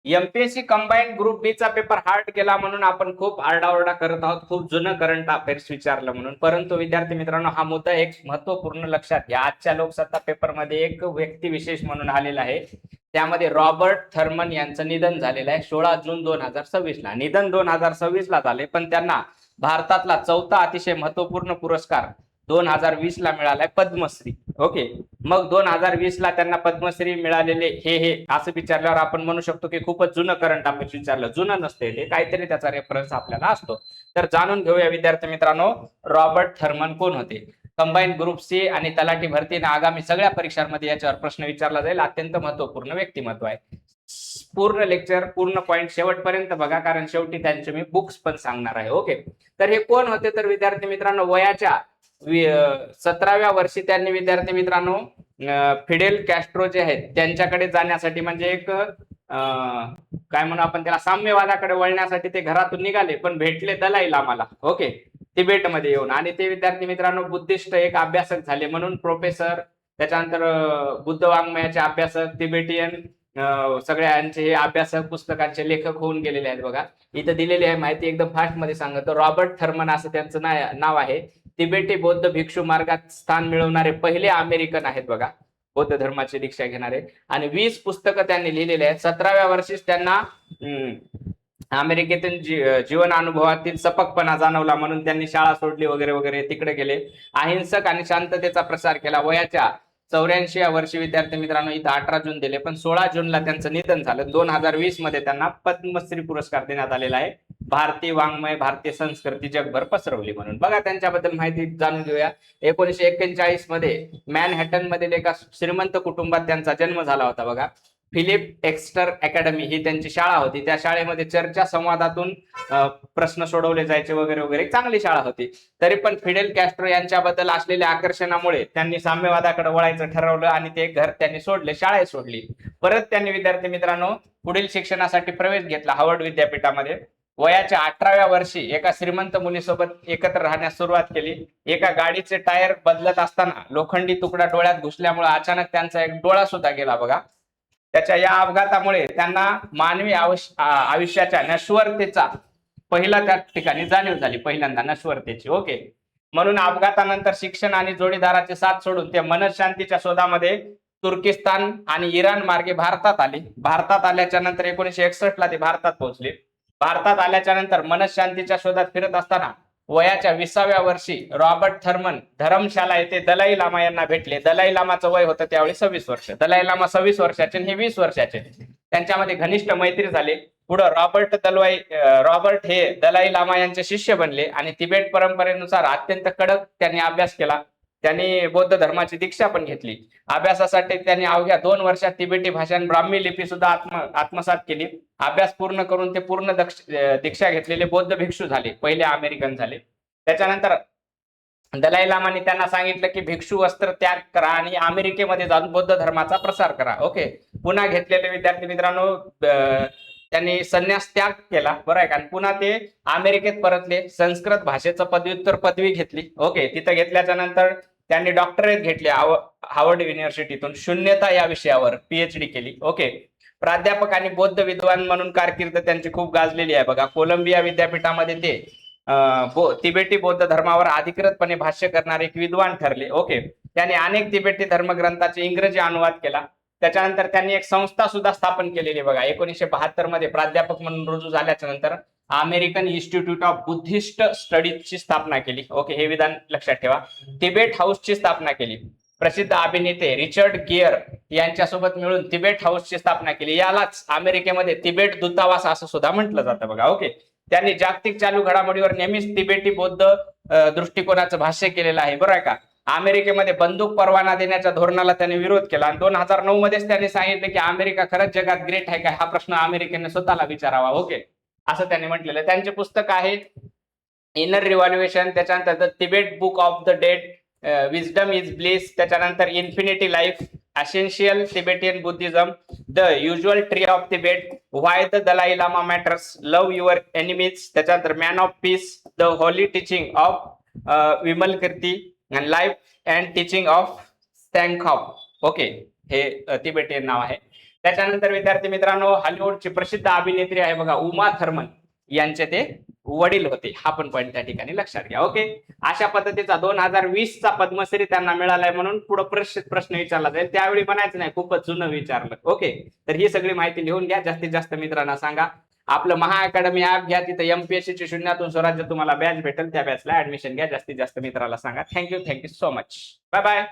MPSC combined group बी चा paper hard गेला म्हणून आपण खूप आरडाओरडा करत आहोत, खूप जुनं करंट अफेअर्स विचारलं म्हणून. परंतु विद्यार्थी मित्रांनो, हा मुद्दा एक महत्वपूर्ण लक्षात घ्या. आजच्या लोकसत्ता पेपरमध्ये एक व्यक्ती विशेष म्हणून आलेला आहे. त्यामध्ये रॉबर्ट थर्मन यांचं निधन झालेलं आहे 16 जून 2026 ला. निधन 2026 ला झाले, पण त्यांना भारतातला चौथा अतिशय महत्वपूर्ण पुरस्कार 2020 ला मिळालाय, पद्मश्री. ओके, मग 2020 ला त्यांना पद्मश्री मिळालेले हे असं विचारल्यावर आपण म्हणू शकतो की खूपच जुनं करंट अफेअर्स विचारलं. जुनं नसते ते, काहीतरी त्याचा रेफरन्स आपल्याला असतो. तर जाणून घेऊया विद्यार्थी मित्रांनो, रॉबर्ट थर्मन कोण होते. कंबाईंड ग्रुप सी आणि तलाठी भरतीने आगामी सगळ्या परीक्षांमध्ये याच्यावर प्रश्न विचारला जाईल. अत्यंत महत्वपूर्ण व्यक्तिमत्व आहे. पूर्ण लेक्चर, पूर्ण पॉईंट शेवटपर्यंत बघा, कारण शेवटी त्यांचे मी बुक्स पण सांगणार आहे. ओके, तर हे कोण होते, तर विद्यार्थी मित्रांनो वयाच्या 17व्या वर्षी त्यांनी विद्यार्थी मित्रांनो फिडेल कॅस्ट्रो जे आहेत त्यांच्याकडे जाण्यासाठी, म्हणजे एक काय म्हणू आपण त्याला, साम्यवादाकडे वळण्यासाठी ते घरातून निघाले, पण भेटले दलाई लामाला. ओके, तिबेटमध्ये येऊन. आणि ते विद्यार्थी मित्रांनो बुद्धिस्ट एक अभ्यासक झाले, म्हणून प्रोफेसर. त्याच्यानंतर बुद्ध वाङ्मयाचे अभ्यासक, तिबेटियन सगळ्यांचे हे अभ्यासक, पुस्तकांचे लेखक होऊन गेलेले आहेत. बघा इथं दिलेली आहे माहिती, एकदम फास्ट मध्ये सांगतो. रॉबर्ट थर्मन असं त्यांचं नाव आहे. तिबेटी बौद्ध भिक्षू मार्गात स्थान मिळवणारे पहिले अमेरिकन आहेत बघा, बौद्ध धर्माची दीक्षा घेणारे. आणि 20 पुस्तकं त्यांनी लिहिलेली आहेत. 17व्या वर्षीच त्यांना अमेरिकेतून जीवन अनुभवातील सपकपणा जाणवला, म्हणून त्यांनी शाळा सोडली वगैरे वगैरे, तिकडे गेले. अहिंसक आणि शांततेचा प्रसार केला. वयाच्या 84व्या वर्षी विद्यार्थी मित्रांनो, इथं 18 जून दिले, पण 16 जूनला त्यांचं निधन झालं. 2020 मध्ये त्यांना पद्मश्री पुरस्कार देण्यात आलेला आहे. भारतीय वाङ्मय, भारतीय संस्कृती जगभर पसरवली म्हणून. बघा त्यांच्याबद्दल माहिती जाणून घेऊया. 1941 मध्ये मॅनहॅटन मधील एका श्रीमंत कुटुंबात त्यांचा जन्म झाला होता. बघा, फिलिप एक्स्टर अकॅडमी ही त्यांची शाळा होती. त्या शाळेमध्ये चर्चा संवादातून प्रश्न सोडवले जायचे वगैरे वगैरे, चांगली शाळा होती. तरी पण फिडेल कॅस्ट्रो यांच्याबद्दल असलेल्या आकर्षणामुळे त्यांनी साम्यवादाकडे वळायचं ठरवलं आणि ते घर त्यांनी सोडले, शाळा सोडली. परत त्यांनी विद्यार्थी मित्रांनो पुढील शिक्षणासाठी प्रवेश घेतला हार्वर्ड विद्यापीठामध्ये. वयाच्या 18व्या वर्षी एका श्रीमंत मुलीसोबत एकत्र राहण्यास सुरुवात केली. एका गाडीचे टायर बदलत असताना लोखंडी तुकडा डोळ्यात घुसल्यामुळे अचानक त्यांचा एक डोळा सुद्धा गेला. बघा, त्याच्या या अपघातामुळे त्यांना मानवी आयुष्याच्या नश्वरतेचा पहिला त्या ठिकाणी जाणीव झाली, पहिल्यांदा नश्वरतेची. ओके, म्हणून अपघातानंतर शिक्षण आणि जोडीदाराची साथ सोडून ते मनशांतीच्या शोधामध्ये तुर्किस्तान आणि इराण मार्गे भारतात आले. भारतात आल्याच्या नंतर 1961 ला ते भारतात पोहोचले. भारतात आल्याच्या नंतर मनशांतीच्या शोधात फिरत असताना वयाच्या 20व्या वर्षी रॉबर्ट थर्मन धर्मशाला येथे दलाई लामा यांना भेटले. दलाई लामाचं वय होतं त्यावेळी 26 वर्ष. दलाई लामा 26 वर्षाचे, हे 20 वर्षाचे. त्यांच्यामध्ये घनिष्ठ मैत्री झाले. पुढे रॉबर्ट हे दलाई लामा यांचे शिष्य बनले आणि तिबेट परंपरेनुसार अत्यंत कडक त्यांनी अभ्यास केला. त्यांनी बौद्ध धर्माची दीक्षा पण घेतली. अभ्यासासाठी त्यांनी अवघ्या 2 वर्षात तिबेटी भाषा आणि ब्राह्मी लिपी सुद्धा आत्मसात केली. अभ्यास पूर्ण करून ते पूर्ण दीक्षा घेतलेले बौद्ध भिक्षू झाले, पहिले अमेरिकन झाले. त्याच्यानंतर दलाई लामांनी त्यांना सांगितलं की भिक्षू वस्त्र त्याग करा आणि अमेरिकेमध्ये जाऊन बौद्ध धर्माचा प्रसार करा. ओके, पुन्हा घेतलेले विद्यार्थी मित्रांनो त्यांनी संन्यास त्याग केला, बरं आहे का. पुन्हा ते अमेरिकेत परतले. संस्कृत भाषेचं पदव्युत्तर पदवी घेतली. ओके, तिथं घेतल्याच्या नंतर त्यांनी डॉक्टरेट घेतली हार्वर्ड युनिव्हर्सिटीतून. शून्यता या विषयावर पीएचडी केली. ओके, प्राध्यापक आणि बौद्ध विद्वान म्हणून कारकीर्द त्यांची खूप गाजलेली आहे. बघा, कोलंबिया विद्यापीठामध्ये ते तिबेटी बौद्ध धर्मावर अधिकृतपणे भाष्य करणारे एक विद्वान ठरले. ओके, त्यांनी अनेक तिबेटी धर्मग्रंथाचे इंग्रजी अनुवाद केला. त्याच्यानंतर त्यांनी एक संस्था सुद्धा स्थापन केलेली. बघा, 1972 मध्ये प्राध्यापक म्हणून रुजू झाल्याच्या नंतर अमेरिकन इन्स्टिट्यूट ऑफ बुद्धिस्ट स्टडीजची स्थापना केली. ओके, हे विधान लक्षात ठेवा. तिबेट हाऊसची स्थापना केली. प्रसिद्ध अभिनेते रिचर्ड गियर यांच्यासोबत मिळून तिबेट हाऊसची स्थापना केली. यालाच अमेरिकेमध्ये तिबेट दूतावास असं सुद्धा म्हटलं जातं. बघा, ओके, त्यांनी जागतिक चालू घडामोडीवर नेहमीच तिबेटी बौद्ध दृष्टिकोनाचं भाष्य केलेलं आहे, बरं आहे का. अमेरिकेमध्ये बंदूक परवाना देण्याच्या धोरणाला त्यांनी विरोध केला आणि 2009 मध्येच त्यांनी सांगितलं की अमेरिका खरंच जगात ग्रेट आहे का, हा प्रश्न अमेरिकेने स्वतःला विचारावा. ओके, असं त्यांनी म्हटलेलं. त्यांचे पुस्तक आहे इनर रिव्हॉल्युशन, त्याच्यानंतर the Tibet book of the dead, wisdom is bliss, त्याच्यानंतर infinity life, essential Tibetan Buddhism, the usual tree of Tibet, why the Dalai Lama matters, love your enemies, त्याच्यानंतर man of peace, the holy teaching of Vimalakirti, life and teaching of स्टँकॉफ. Okay, हे तिबेटियन नाव आहे. त्याच्यानंतर विद्यार्थी मित्रांनो, हॉलिवूडची प्रसिद्ध अभिनेत्री आहे बघा उमा थर्मन, यांचे ते वडील होते. हा पण पॉईंट त्या ठिकाणी लक्षात घ्या. ओके, अशा पद्धतीचा 2020 चा पद्मश्री त्यांना मिळालाय म्हणून पुढे प्रश्न विचारला जाईल. त्यावेळी म्हणायचं नाही खूपच जुनं विचारलं. ओके, तर ही सगळी माहिती लिहून घ्या, जास्तीत जास्त मित्रांना सांगा. आपलं महा अकॅडमी ऍप घ्या, तिथे एमपीएससी शून्यातून स्वराज्य तुम्हाला बॅच भेटेल, त्या बॅचला ऍडमिशन घ्या. जास्तीत जास्त मित्राला सांगा. Thank you so much. Bye bye.